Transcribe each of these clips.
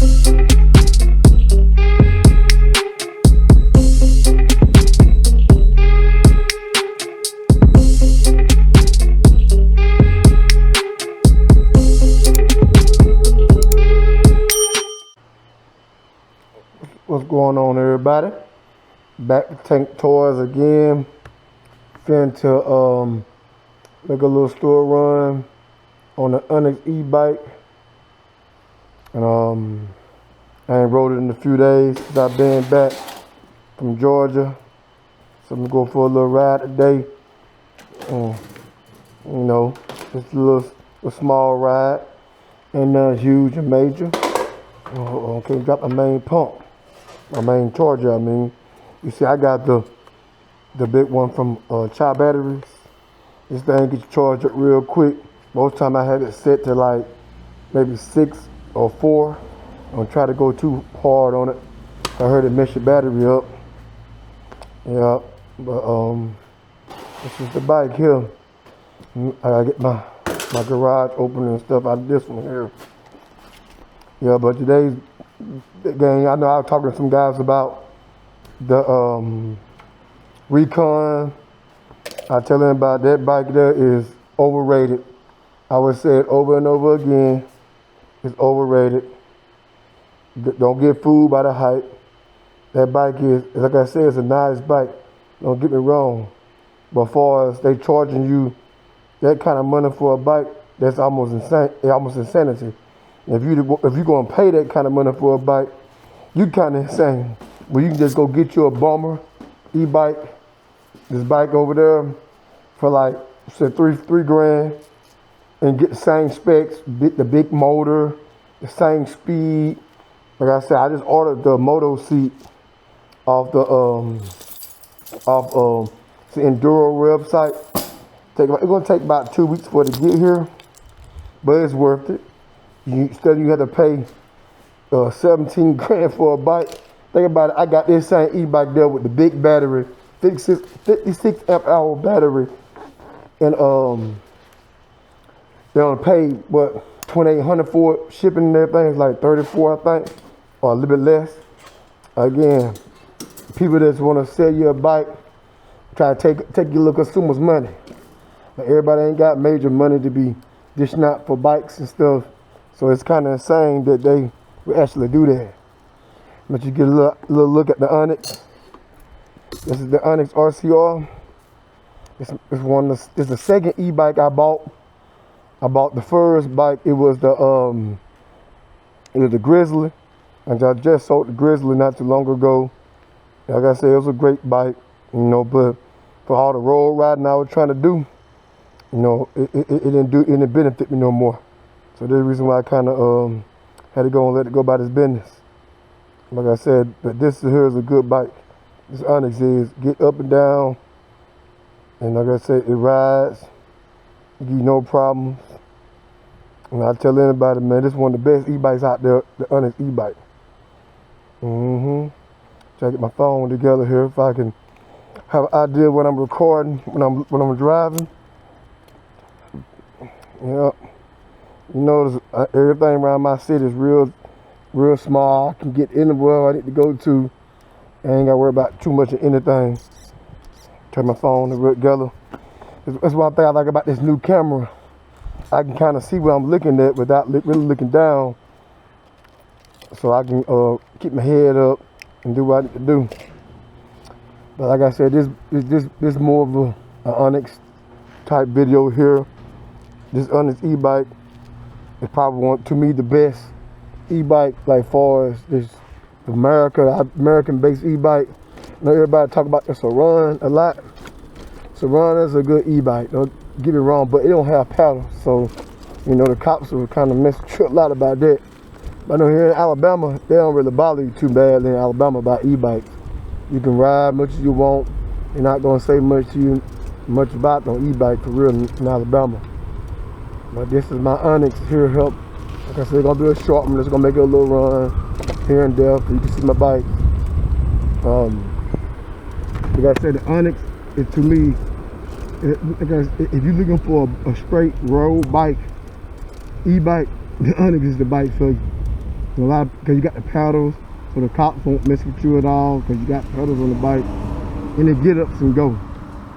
What's going on, everybody? Back to Tank Toys again. Finna make a little store run on the Onyx e-bike. And I ain't rode it in a few days since I've been back from Georgia. So I'm gonna go for a little ride today. You know, just a small ride. Ain't nothing huge and major. Okay, drop my main pump. My main charger, I mean. You see, I got the big one from Chai Batteries. This thing gets charged up real quick. Most time I have it set to like maybe 6 or 4. Don't try to go too hard on it. I heard it mess your battery up. Yeah, but this is the bike here. I gotta get my garage open and stuff out of this one here. Yeah, but today's gang, I know I was talking to some guys about the Recon. I tell them about that bike there is overrated. I would say it over and over again. It's overrated. Don't get fooled by the hype. That bike is, like I said, it's a nice bike. Don't get me wrong. But as far as they charging you that kind of money for a bike, that's almost insane. Almost insanity. If you're gonna pay that kind of money for a bike, you kind of insane. Well, you can just go get you a bummer e-bike, this bike over there for like say three grand, and get the same specs, the big motor, the same speed. Like I said, I just ordered the moto seat off the Enduro website. It's gonna take about 2 weeks for it to get here, but it's worth it. You have to pay 17 grand for a bike. Think about it. I got this same e-bike there with the big battery, 56 amp hour battery, and they only pay what $2,800 for it. Shipping and everything is like $34, I think, or a little bit less. Again, people that want to sell you a bike try to take your little consumer's money. But everybody ain't got major money to be dishing out for bikes and stuff. So it's kind of insane that they would actually do that. But you get a little look at the Onyx. This is the Onyx RCR. It's the second e-bike I bought. I bought the first bike. It was the Grizzly, and I just sold the Grizzly not too long ago. Like I said, it was a great bike, you know. But for all the road riding I was trying to do, you know, it didn't benefit me no more. So there's the reason why I kind of had to go and let it go about its business. Like I said, but this here is a good bike. This Onyx is get up and down, and like I said, it rides, give you no problems. And I tell anybody, man, this is one of the best e-bikes out there, the Onyx e-bike. Try to get my phone together here if I can have an idea when I'm recording, when I'm driving. Yeah. You notice everything around my city is real small. I can get anywhere I need to go to. I ain't gotta worry about too much of anything. Turn my phone together. That's one thing I like about this new camera. I can kind of see what I'm looking at without really looking down. So I can keep my head up and do what I need to do. But like I said, this more of an Onyx type video here. This Onyx e-bike is probably to me the best e-bike, like far as this American-based e-bike. I know everybody talk about the Surron a lot. Surron is a good e-bike, don't get me wrong, but it don't have paddles. So, you know, the cops will kind of mess a lot about that. But I know here in Alabama, they don't really bother you too bad in Alabama about e-bikes. You can ride much as you want. They're not gonna say much about no e-bike for real in Alabama. But this is my Onyx here. Like I said, it's gonna be a short one. Just gonna make it a little run here and there, so you can see my bike. Like I said, the Onyx is, to me, if you're looking for a straight road bike, e-bike, the Onyx is the bike for you. A lot because you got the pedals, so the cops won't mess with you at all because you got pedals on the bike. And it get ups and go.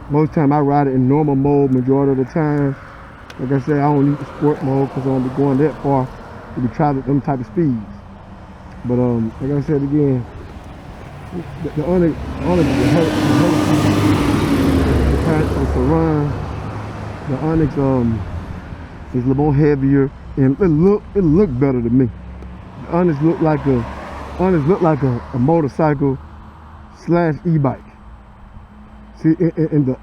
Most time I ride it in normal mode majority of the time. Like I said, I don't need the sport mode because I won't be going that far to be traveling them type of speeds. But like I said again, the Onyx the Surron, the Onyx is a little more heavier and it look better to me. The Onyx look like a motorcycle slash e-bike. See, and the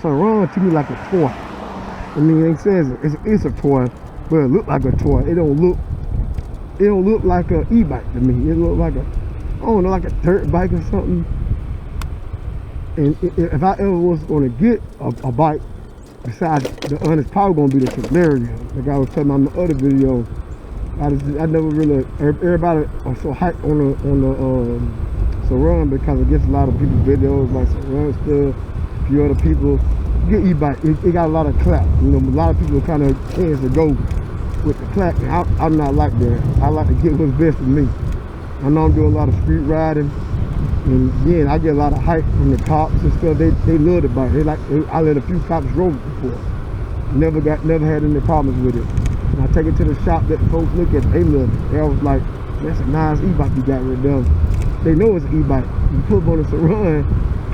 Surron to me like a toy. I mean, it says it's a toy, but it look like a toy. It don't look like a e-bike to me. It look like I don't know, like a dirt bike or something. And if I ever was gonna get a bike besides the Onyx, probably gonna be the Talaria. Like I was telling in my other video, I never really, everybody are so hyped on the Surron because it gets a lot of people's videos like Surron stuff, a few other people. Get e-bike, it got a lot of clap. You know, a lot of people kind of tends to go with the clap. And I'm not like that. I like to get what's best for me. I know I'm doing a lot of street riding, and again, I get a lot of hype from the cops and stuff. They love the bike. I let a few cops roll it before. Never had any problems with it. And I take it to the shop that folks look at. They love it. They always like, that's a nice e-bike you got right there. They know it's an e-bike. You put it on a Surron,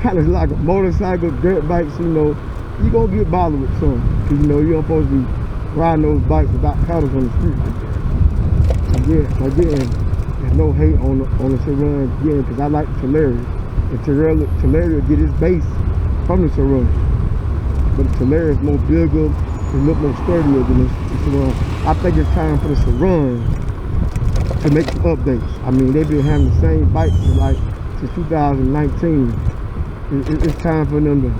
kind of like a motorcycle, dirt bikes. You know, you gonna get bothered with some, cause you know you're supposed to be riding those bikes without pedals on the street like that. Again, there's no hate on the Surron again, because I like the Talaria. The Talaria get its base from the Surron, but the Talaria is more bigger and look more sturdier than the Surron. I think it's time for the Surron to make some updates. I mean, they've been having the same bikes for like since 2019. It's time for them to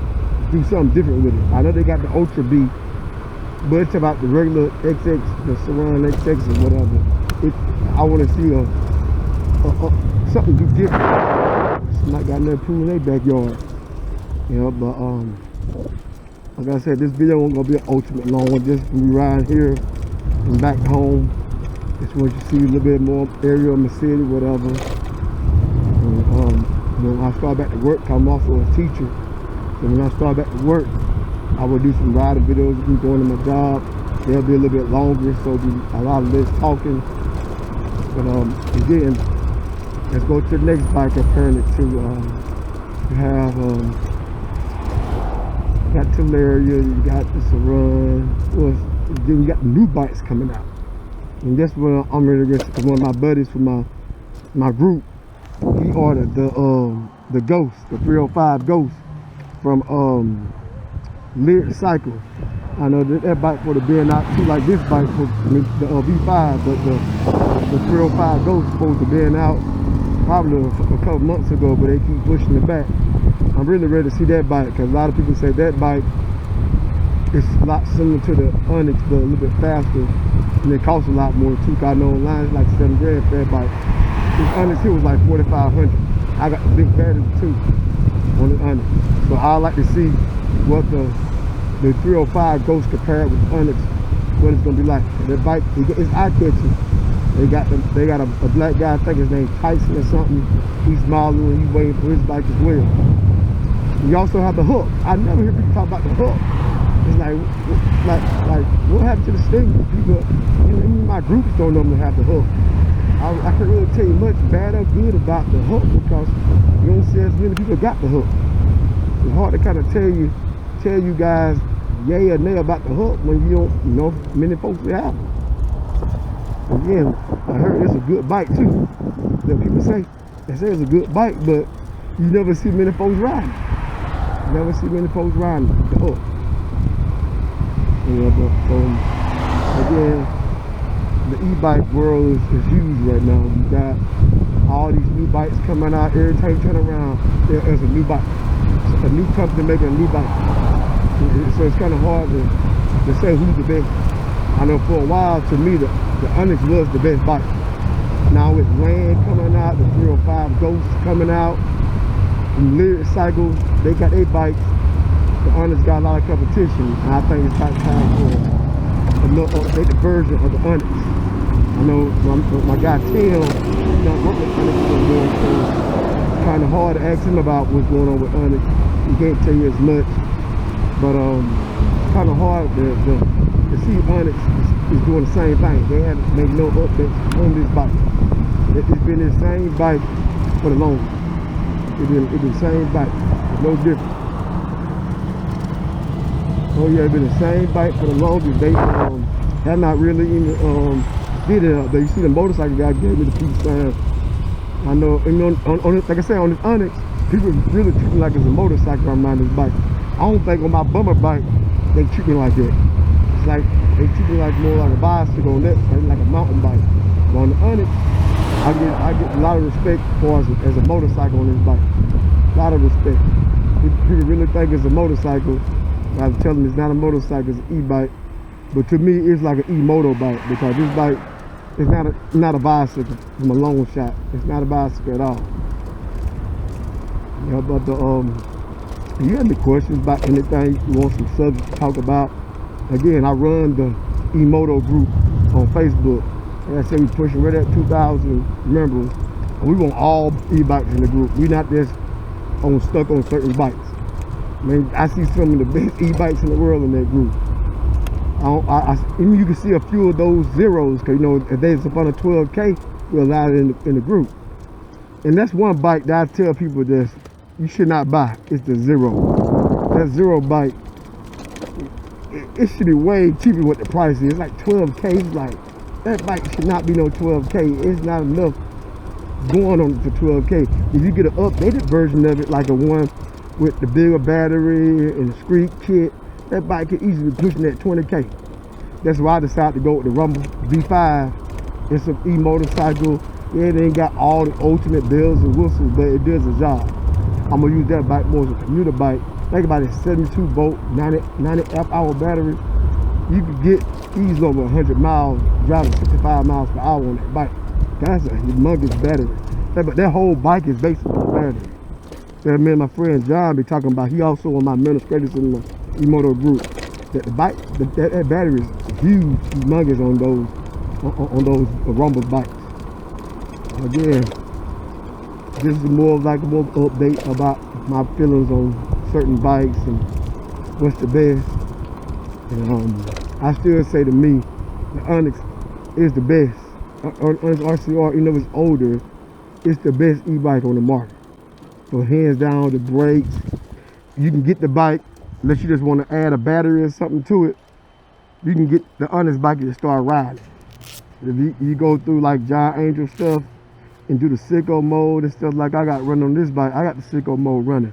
do something different with it. I know they got the Ultra B, but it's about the regular XX, the Surron XX or whatever. I want to see something do different. Somebody got another pool in their backyard, you know. But like I said, this video ain't gonna be an ultimate long one. Just we ride here and back home. Just want you to see a little bit more area of my city, whatever. And, when I start back to work, I'm also a teacher. So when I start back to work, I will do some riding videos, be going to my job. They'll be a little bit longer, so be a lot of less talking. But again, let's go to the next bike apparently too. You have got Talaria, you got the Surron, then you got the new bikes coming out. And that's what I'm ready to get, because one of my buddies from my group, he ordered the Ghost, the 305 Ghost from Lryic. I know that bike would have been out too, like this bike for the V5, but the 305 Ghost is supposed to be out probably a couple months ago, but they keep pushing it back. I'm really ready to see that bike, because a lot of people say that bike is a lot similar to the Onyx, but a little bit faster, and it costs a lot more too. I know online it's like $7 grand for that bike. This Onyx here was like $4,500. I got the big battery too on the Onyx, so I like to see what the 305 Ghost compared with the Onyx, what it's gonna be like. And that bike, it's eye-catching. They got a black guy, I think his name Tyson or something. He's smiling and he's waiting for his bike as well. You also have the HUCK. I never hear people talk about the HUCK. It's like what happened to the Stinger? People in my groups don't normally have the HUCK. I can't really tell you much bad or good about the HUCK, because you don't see as many people got the HUCK. It's hard to kind of tell you guys yay or nay about the HUCK when you don't know many folks that have them. Again, I heard it's a good bike too. That people say it's a good bike, but you never see many folks riding. You never see many folks riding the HUCK. Yeah, but again, the e-bike world is huge right now. You got all these new bikes coming out. Every time you turn around, there's a new bike. A new company making a new bike. So it's kind of hard to say who's the best. I know for a while, to me, the Onyx was the best bike. Now with Land coming out, the 305 Ghost coming out, and Lryic, they got their bikes. The Onyx got a lot of competition, and I think it's about time for another updated version of the Onyx. I know my guy Tim, not working with Onyx no more, so it's kind of hard to ask him about what's going on with Onyx. He can't tell you as much, but kind of hard to see Onyx is doing the same thing. They haven't made no updates on this bike. It's been the same bike for the longest. It's been the same bike, no different. Oh yeah, it's been the same bike for the longest. They have not really even did it up there. You see the motorcycle guy gave me the peace sign. I know, and on like I said, on this Onyx, people really treat me like it's a motorcycle I'm riding this bike. I don't think on my bummer bike they treat me like that. It's like they treat me like more like a bicycle on that, like a mountain bike. But on the Onyx, I get a lot of respect for as a motorcycle on this bike. A lot of respect. People really think it's a motorcycle. I tell them it's not a motorcycle, it's an e-bike. But to me, it's like an e-moto bike, because this bike is not a bicycle. It's a long shot. It's not a bicycle at all. Yeah, but if you have any questions about anything, you want some subjects to talk about, again, I run the e-moto group on Facebook. Like I said, we pushing right at 2,000 members. And we want all e-bikes in the group. We're not just stuck on certain bikes. I mean, I see some of the best e-bikes in the world in that group. You can see a few of those zeros, because, you know, if they're up under 12K, we're allowed in the group. And that's one bike that I tell people that you should not buy. It's the Zero. That Zero bike, it should be way cheaper what the price is. It's like 12K. It's like, that bike should not be no 12K. It's not enough going on for 12K. If you get an updated version of it, like a one with the bigger battery and the Screek kit, that bike could easily be pushing that 20K. That's why I decided to go with the Rumble V5. It's an e-motorcycle. Yeah, it ain't got all the ultimate bells and whistles, but it does the job. I'm gonna use that bike more as a commuter bike. Think about it, 72 volt, 90 amp-hour battery. You could get easily over 100 miles, driving 65 miles per hour on that bike. That's a humongous battery. But that whole bike is basically a battery. That me and my friend John be talking about. He also one of my administrators in the e-moto group. That the bike, that battery is huge, humongous on those Rumble bikes. Again, this is more like a more update about my feelings on certain bikes and what's the best. And I still say, to me, the Onyx is the best. Onyx RCR, even though it's older, it's the best e-bike on the market. So hands down, the brakes, you can get the bike, unless you just want to add a battery or something to it, you can get the Onyx bike and start riding. If you go through like Giant Angel stuff and do the sicko mode and stuff like I got running on this bike, I got the sicko mode running.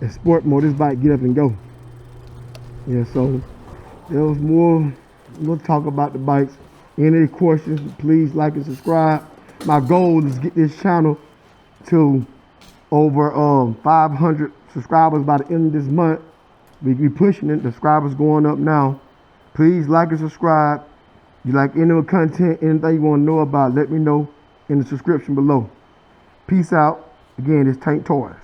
In sport mode, this bike get up and go. Yeah, so there was more. We'll talk about the bikes. Any questions, please like and subscribe. My goal is to get this channel to over 500 subscribers by the end of this month. We be pushing it. The subscribers going up now. Please like and subscribe. You like any of the content, anything you want to know about, let me know in the description below. Peace out. Again, it's Tank Toys.